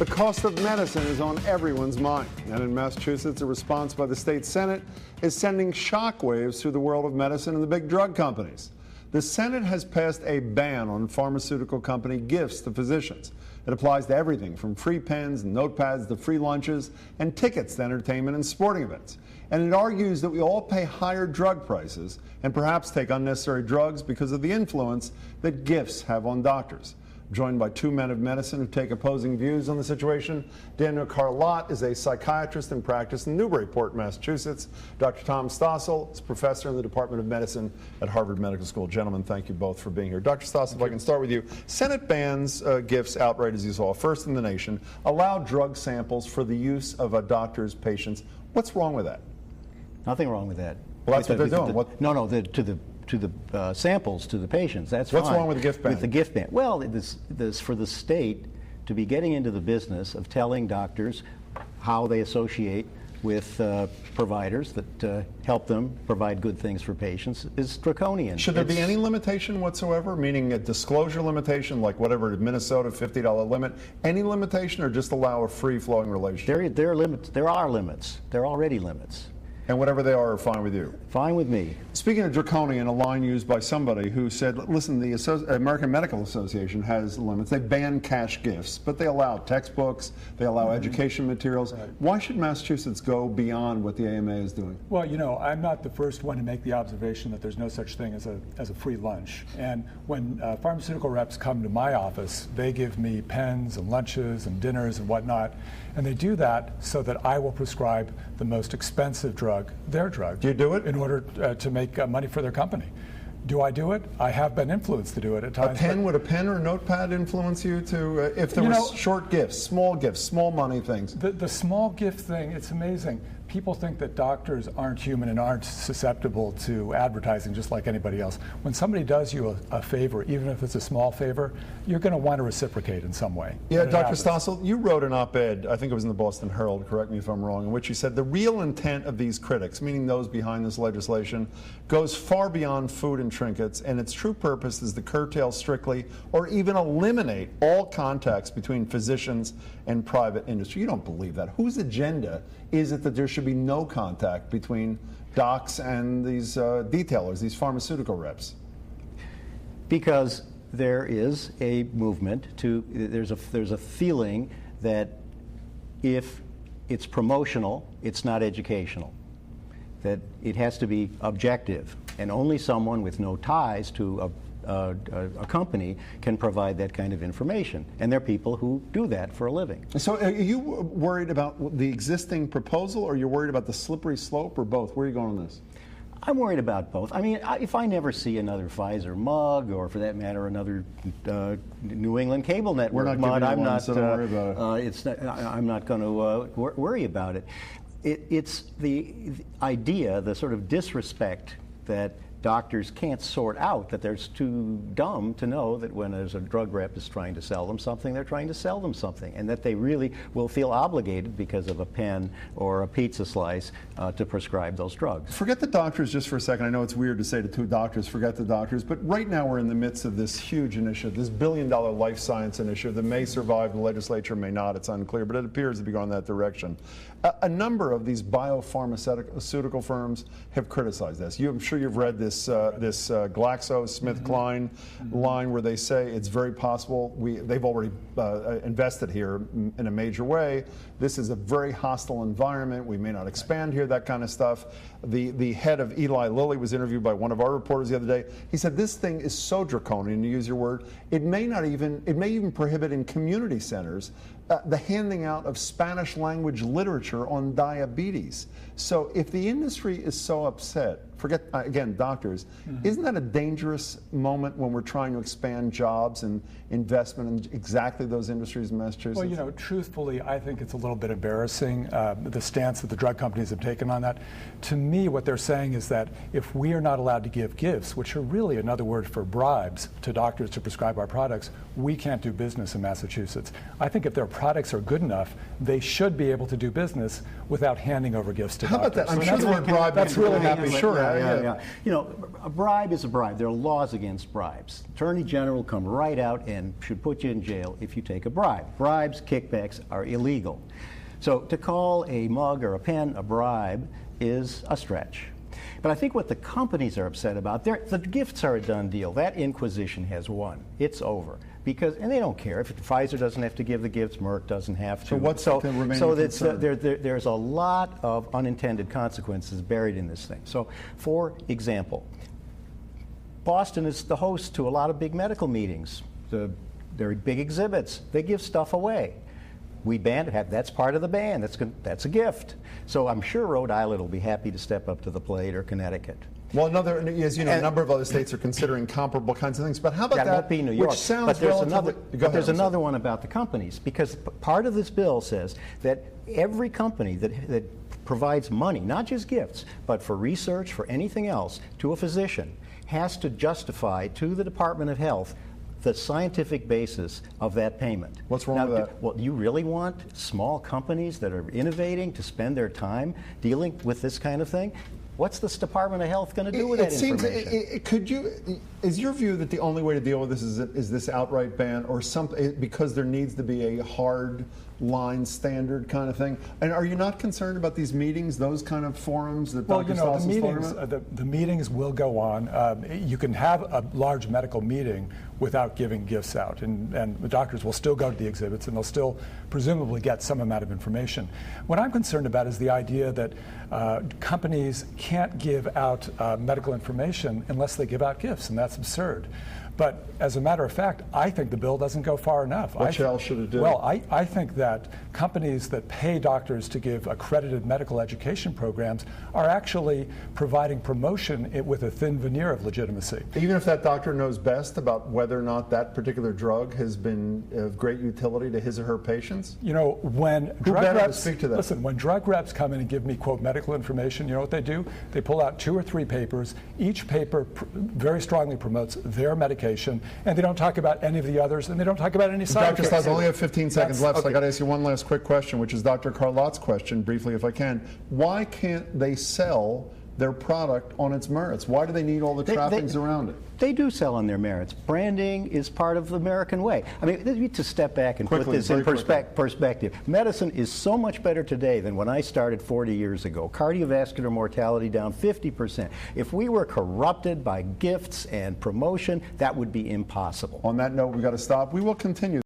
The cost of medicine is on everyone's mind, and in Massachusetts, a response by the state Senate is sending shockwaves through the world of medicine and the big drug companies. The Senate has passed a ban on pharmaceutical company gifts to physicians. It applies to everything from free pens and notepads to free lunches and tickets to entertainment and sporting events. And it argues that we all pay higher drug prices and perhaps take unnecessary drugs because of the influence that gifts have on doctors. Joined by two men of medicine who take opposing views on the situation. Daniel Carlott is a psychiatrist in practice in Newburyport, Massachusetts. Dr. Tom Stossel is professor in the Department of Medicine at Harvard Medical School. Gentlemen, thank you both for being here. Dr. Stossel, if I can start with you. Senate bans gifts outright, as you saw, first in the nation. Allow drug samples for the use of a doctor's patients. What's wrong with that? Nothing wrong with that. Well, that's what they're doing. To the samples, to the patients. That's fine. What's wrong with the gift ban? With the gift ban? Well, this for the state to be getting into the business of telling doctors how they associate with providers that help them provide good things for patients is draconian. Should there be any limitation whatsoever, meaning a disclosure limitation like whatever Minnesota $50 limit, any limitation, or just allow a free-flowing relationship? There are limits. There are limits. There are already limits. And whatever they are fine with you? Fine with me. Speaking of draconian, a line used by somebody who said, listen, the American Medical Association has limits. They ban cash gifts, but they allow textbooks, they allow education materials. Right. Why should Massachusetts go beyond what the AMA is doing? Well, you know, I'm not the first one to make the observation that there's no such thing as a free lunch. And when pharmaceutical reps come to my office, they give me pens and lunches and dinners and whatnot. And they do that so that I will prescribe the most expensive drug, their drug. Do you do it? In order to make money for their company. Do I do it? I have been influenced to do it at times. Would a pen or a notepad influence you to, if there were short gifts, small money things? The small gift thing, it's amazing. People think that doctors aren't human and aren't susceptible to advertising just like anybody else. When somebody does you a favor, even if it's a small favor, you're going to want to reciprocate in some way. Yeah, Dr. Stossel, you wrote an op-ed, I think it was in the Boston Herald, correct me if I'm wrong, in which you said the real intent of these critics, meaning those behind this legislation, goes far beyond food and trinkets, and its true purpose is to curtail strictly or even eliminate all contacts between physicians and private industry. You don't believe that. Whose agenda is it that there should be no contact between docs and these detailers, these pharmaceutical reps? Because there is a movement to, there's a feeling that if it's promotional, it's not educational. That it has to be objective, and only someone with no ties to a company can provide that kind of information. And there are people who do that for a living. So are you worried about the existing proposal, or you're worried about the slippery slope, or both? Where are you going on this? I'm worried about both. I mean, if I never see another Pfizer mug, or for that matter, another New England cable network mug, I'm not going to worry about it. It's the idea, the sort of disrespect that doctors can't sort out, that they're too dumb to know that when there's a drug rep is trying to sell them something, they're trying to sell them something, and that they really will feel obligated because of a pen or a pizza slice to prescribe those drugs. Forget the doctors just for a second. I know it's weird to say to two doctors, forget the doctors, but right now we're in the midst of this huge initiative, this billion-dollar life science initiative that may survive, the legislature may not, it's unclear, but it appears to be going that direction. A number of these biopharmaceutical firms have criticized this. I'm sure you've read this GlaxoSmithKline line where they say it's very possible, they've already invested here in a major way. This is a very hostile environment. We may not expand here, that kind of stuff. The head of Eli Lilly was interviewed by one of our reporters the other day. He said this thing is so draconian, to use your word, it may even prohibit in community centers the handing out of Spanish language literature on diabetes. So if the industry is so upset, forget, again, doctors, isn't that a dangerous moment when we're trying to expand jobs and investment in exactly those industries in Massachusetts? Well, you know, truthfully, I think it's a little bit embarrassing, the stance that the drug companies have taken on that. To me, what they're saying is that if we are not allowed to give gifts, which are really another word for bribes, to doctors to prescribe our products, we can't do business in Massachusetts. I think if there are products are good enough, they should be able to do business without handing over gifts to How about doctors. that? I'm So sure that's the word bribe that's makes people really happy. Sure. Yeah. You know, a bribe is a bribe. There are laws against bribes. Attorney General will come right out and should put you in jail if you take a bribe. Bribes, kickbacks are illegal. So to call a mug or a pen a bribe is a stretch. But I think what the companies are upset about, the gifts are a done deal. That inquisition has won. It's over. And they don't care. If Pfizer doesn't have to give the gifts, Merck doesn't have to. So what's the remaining concern? There's a lot of unintended consequences buried in this thing. So, for example, Boston is the host to a lot of big medical meetings. They're big exhibits. They give stuff away. We banned it. That's part of the ban. That's a gift. So I'm sure Rhode Island will be happy to step up to the plate, or Connecticut. Well, as you know, a number of other states are considering comparable kinds of things. But how about that? Won't be New York. Which sounds but there's relatively. there's another one about the companies, because part of this bill says that every company that provides money, not just gifts, but for research, for anything else, to a physician, has to justify to the Department of Health the scientific basis of that payment. What's wrong with that? Well, you really want small companies that are innovating to spend their time dealing with this kind of thing? What's this Department of Health going to do with that information? Is your view that the only way to deal with this is this outright ban, or something, because there needs to be a hard line standard kind of thing? And are you not concerned about these meetings, those kind of forums that Dr. Stoss is talking about? The meetings will go on. You can have a large medical meeting without giving gifts out, and the doctors will still go to the exhibits, and they'll still presumably get some amount of information. What I'm concerned about is the idea that companies can't give out medical information unless they give out gifts, and that's absurd. But as a matter of fact, I think the bill doesn't go far enough. What else should it do? Well, I think that companies that pay doctors to give accredited medical education programs are actually providing promotion with a thin veneer of legitimacy. Even if that doctor knows best about whether or not that particular drug has been of great utility to his or her patients? You know, when drug reps, speak to that? Listen, when drug reps come in and give me, quote, medical information, you know what they do? They pull out 2 or 3 papers. Each paper very strongly promotes their medication, and they don't talk about any of the others, and they don't talk about any side Dr. effects. Stoss, I only have 15 seconds left, so okay. I got to ask you one last quick question, which is Dr. Carlotte's question, briefly if I can. Why can't they sell their product on its merits? Why do they need all the trappings around it? They do sell on their merits. Branding is part of the American way. I mean, to step back and put this in perspective, medicine is so much better today than when I started 40 years ago. Cardiovascular mortality down 50%. If we were corrupted by gifts and promotion, that would be impossible. On that note, we've got to stop. We will continue.